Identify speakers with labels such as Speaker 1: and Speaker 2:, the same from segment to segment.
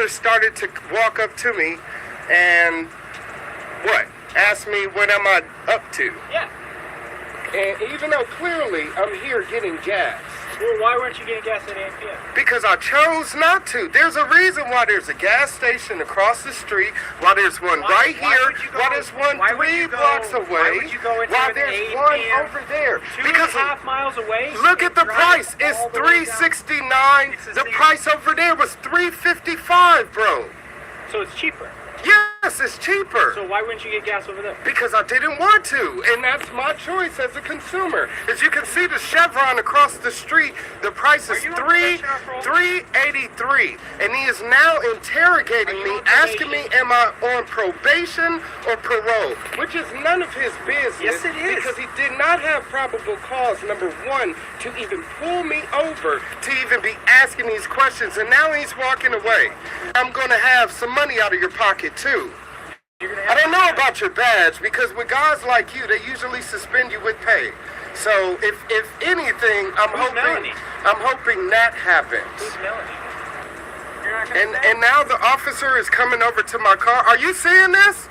Speaker 1: officer started to walk up to me and asked me what am I up to.
Speaker 2: Yeah.
Speaker 1: And even though clearly I'm here getting gas.
Speaker 2: Well, why weren't you getting gas at 8 p.m.?
Speaker 1: Because I chose not to. There's a reason why there's a gas station across the street, why there's one right here, why there's one 3 blocks away,
Speaker 2: why would you go into
Speaker 1: why
Speaker 2: an
Speaker 1: there's
Speaker 2: 8
Speaker 1: one
Speaker 2: p.m.
Speaker 1: over there.
Speaker 2: 2.5 miles away?
Speaker 1: Look at the price. It's $369. The price over there was $355, bro.
Speaker 2: So it's cheaper.
Speaker 1: Yes, it's cheaper.
Speaker 2: So why wouldn't you get gas over there?
Speaker 1: Because I didn't want to, and that's my choice as a consumer. As you can see, the Chevron across the street, the price is $383, and he is now interrogating me, asking me, am I on probation or parole? Which is none of his business.
Speaker 2: Yes, it is.
Speaker 1: Because he did not have probable cause, number one, to even pull me over, to even be asking these questions, and now he's walking away. I'm going to have some money out of your pocket too. I don't know about your badge, because with guys like you, they usually suspend you with pay. So if anything, I'm hoping that happens. And now the officer is coming over to my car. Are you seeing this?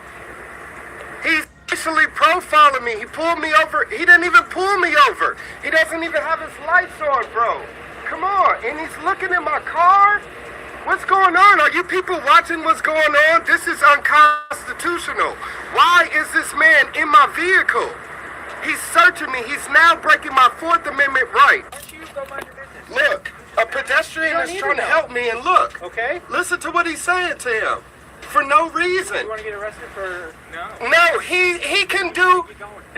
Speaker 1: He's actually profiling me. He pulled me over. He didn't even pull me over. He doesn't even have his lights on, bro. Come on. And he's looking at my car. What's going on? Are you people watching what's going on? This is unconstitutional. Why is this man in my vehicle? He's searching me. He's now breaking my Fourth Amendment right. Look, a pedestrian is trying to help me, and look.
Speaker 2: Okay.
Speaker 1: Listen to what he's saying to him. For no reason.
Speaker 2: You want to get arrested for...
Speaker 1: No, he can do...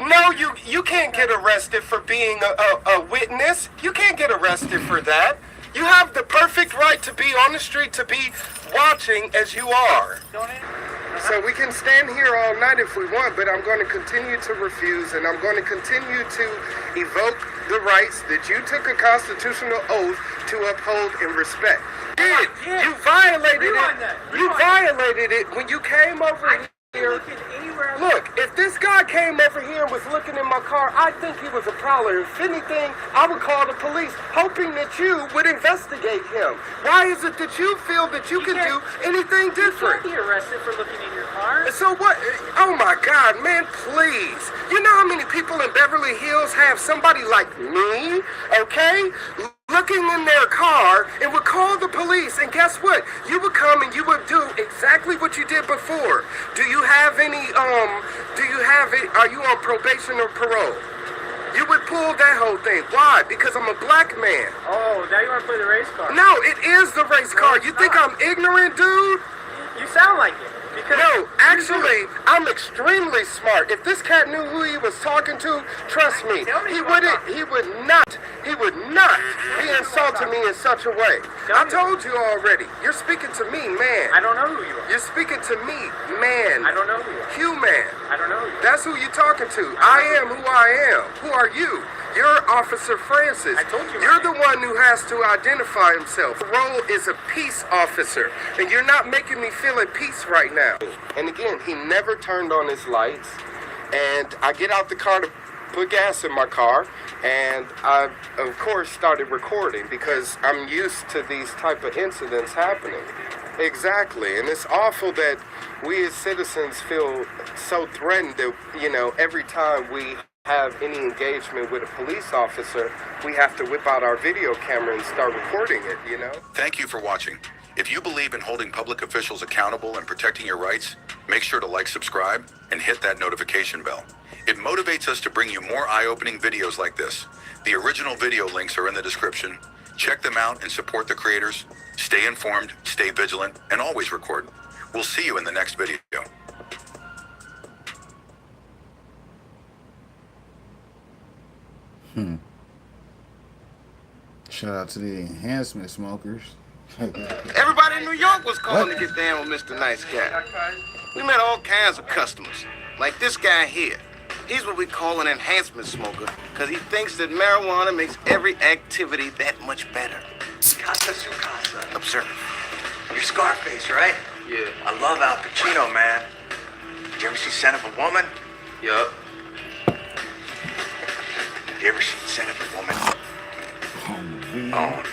Speaker 1: No, you can't get arrested for being a witness. You can't get arrested for that. You have the perfect right to be on the street, to be watching as you are. So we can stand here all night if we want, but I'm going to continue to refuse, and I'm going to continue to evoke the rights that you took a constitutional oath to uphold and respect. You violated it. You violated it when you came over here. Look, if this guy came over here and was looking in my car, I think he was a prowler. If anything, I would call the police, hoping that you would investigate him. Why is it that you feel that you can do anything different?
Speaker 2: You can't be arrested for looking in your car.
Speaker 1: So what? Oh my God, man, please. You know how many people in Beverly Hills have somebody like me, okay, looking in their car and would call the police, and guess what? You would come and you would do exactly what you did before. Do you have any, are you on probation or parole? You would pull that whole thing. Why? Because I'm a black man.
Speaker 2: Oh, now you want to play the race car?
Speaker 1: No, it is the race car. You think I'm ignorant, dude?
Speaker 2: You sound like it.
Speaker 1: No, actually, I'm extremely smart. If this cat knew who he was talking to, trust me, he would not be insulting me in such a way. I told you already. You're speaking to me, man.
Speaker 2: I don't know who you are.
Speaker 1: You're speaking to me, man.
Speaker 2: I don't know who you are.
Speaker 1: Human.
Speaker 2: I don't know who you are.
Speaker 1: That's who you're talking to. I am who I am. Who are you? You're Officer Francis.
Speaker 2: I told you.
Speaker 1: You're the one who has to identify himself. The role is a peace officer, and you're not making me feel at peace right now. And again, he never turned on his lights, and I get out the car to put gas in my car, and I, of course, started recording because I'm used to these type of incidents happening. Exactly, and it's awful that we as citizens feel so threatened that, you know, every time we have any engagement with a police officer, we have to whip out our video camera and start recording it, you know?
Speaker 3: Thank you for watching. If you believe in holding public officials accountable and protecting your rights, make sure to like, subscribe, and hit that notification bell. It motivates us to bring you more eye-opening videos like this. The original video links are in the description. Check them out and support the creators. Stay informed, stay vigilant, and always record. We'll see you in the next video.
Speaker 4: Shout out to the enhancement smokers.
Speaker 5: Everybody in New York was calling to get down with Mr. Nice Guy. We met all kinds of customers, like this guy here. He's what we call an enhancement smoker, because he thinks that marijuana makes every activity that much better.
Speaker 6: Casa su casa.
Speaker 5: Observe.
Speaker 6: You're Scarface, right?
Speaker 5: Yeah.
Speaker 6: I love Al Pacino, man. Did you ever see Son of a Woman?
Speaker 5: Yup.
Speaker 6: You ever seen Son of a Woman?
Speaker 4: Oh,
Speaker 6: Oh,